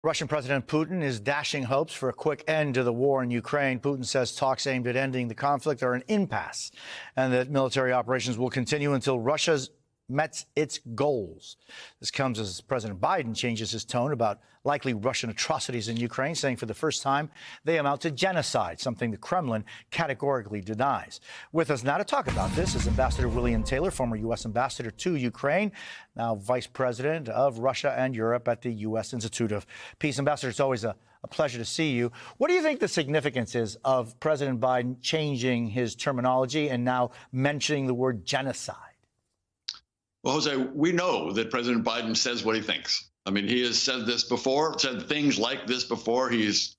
Russian President Putin is dashing hopes for a quick end to the war in Ukraine. Putin says talks aimed at ending the conflict are an impasse and that military operations will continue until Russia's met its goals. This comes as President Biden changes his tone about likely Russian atrocities in Ukraine, saying for the first time they amount to genocide, something the Kremlin categorically denies. With us now to talk about this is Ambassador William Taylor, former U.S. ambassador to Ukraine, now vice president of Russia and Europe at the U.S. Institute of Peace. Ambassador, it's always a pleasure to see you. What do you think the significance is of President Biden changing his terminology and now mentioning the word genocide? Well, Jose, we know that President Biden says what he thinks. I mean, he has said this before, said things like this before. He's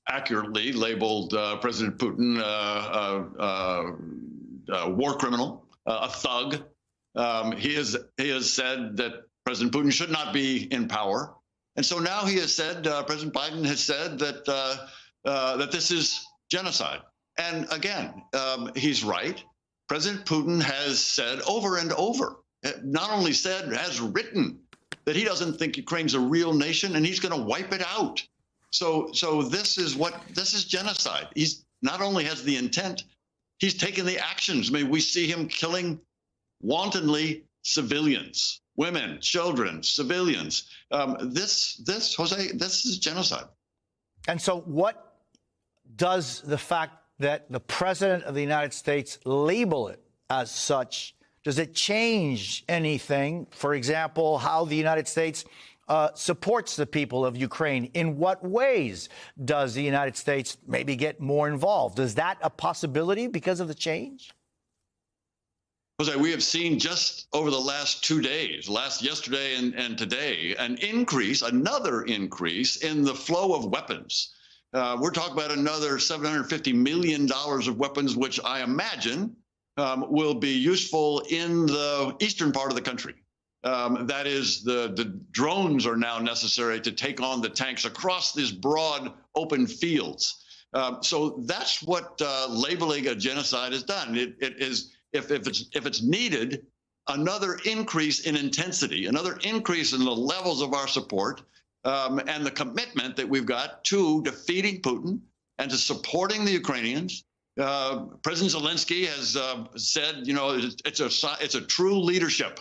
accurately labeled President Putin a war criminal, a thug. He has said that President Putin should not be in power. And so now he has said, President Biden has said that that this is genocide. And again, he's right. President Putin has said over and over, not only said, has written that he doesn't think Ukraine's a real nation and he's going to wipe it out. So this is genocide. He's not only has the intent, he's taken the actions. I mean, we see him killing wantonly civilians, women, children, civilians. This is genocide. And so what does the fact that the president of the United States label it as such, does it change anything? For example, how the United States supports the people of Ukraine? In what ways does the United States maybe get more involved? Is that a possibility because of the change? Jose, we have seen just over the last 2 days, yesterday and today, another increase in the flow of weapons. We're talking about another $750 million of weapons, which I imagine will be useful in the eastern part of the country. That is, the drones are now necessary to take on the tanks across these broad open fields. So that's what labeling a genocide has done. It is, if it's needed, another increase in intensity, another increase in the levels of our support and the commitment that we've got to defeating Putin and to supporting the Ukrainians. President Zelensky has said, you know, it's a true leadership,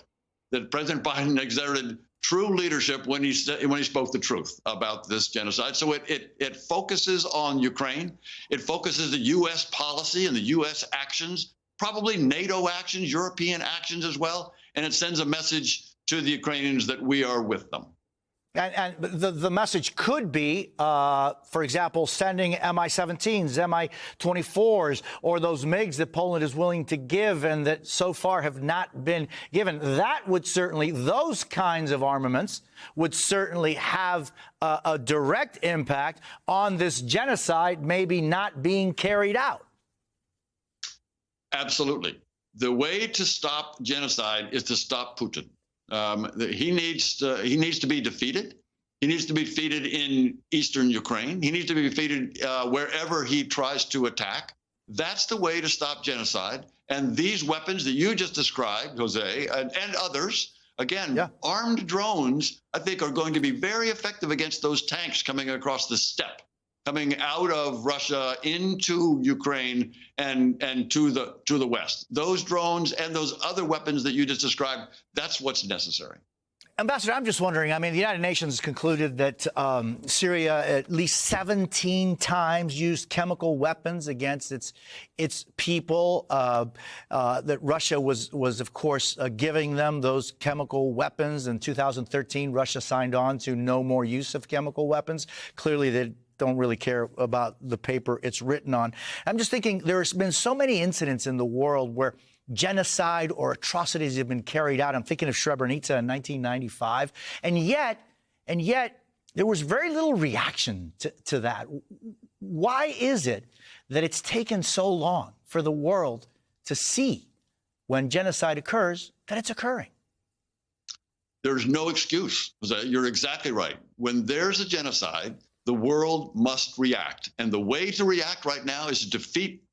that President Biden exerted true leadership when he spoke the truth about this genocide. So it focuses on Ukraine. It focuses the U.S. policy and the U.S. actions, probably NATO actions, European actions as well. And it sends a message to the Ukrainians that we are with them. And the message could be, for example, sending Mi-17s, Mi-24s, or those MiGs that Poland is willing to give and that so far have not been given. That would certainly, those kinds of armaments would certainly have a direct impact on this genocide maybe not being carried out. Absolutely. The way to stop genocide is to stop Putin. He needs to be defeated. He needs to be defeated in eastern Ukraine. He needs to be defeated wherever he tries to attack. That's the way to stop genocide. And these weapons that you just described, Jose, and others, again, armed drones, I think, are going to be very effective against those tanks coming across the steppe, coming out of Russia into Ukraine and to the west. Those drones and those other weapons that you just described, that's what's necessary. Ambassador, I'm just wondering, I mean, the United Nations concluded that Syria at least 17 times used chemical weapons against its people, that Russia was of course, giving them those chemical weapons. In 2013, Russia signed on to no more use of chemical weapons. Clearly, they don't really care about the paper it's written on. I'm just thinking there's been so many incidents in the world where genocide or atrocities have been carried out. I'm thinking of Srebrenica in 1995. And yet there was very little reaction to that. Why is it that it's taken so long for the world to see when genocide occurs that it's occurring? There's no excuse. You're exactly right. When there's a genocide, the world must react. And the way to react right now is to defeat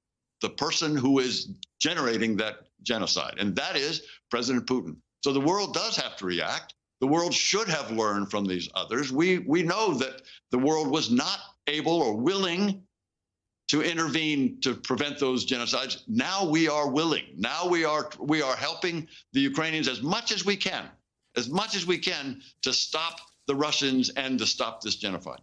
the person who is generating that genocide, and that is President Putin. So the world does have to react. The world should have learned from these others. We know that the world was not able or willing to intervene to prevent those genocides. Now we are willing. Now we are helping the Ukrainians as much as we can to stop the Russians and to stop this genocide.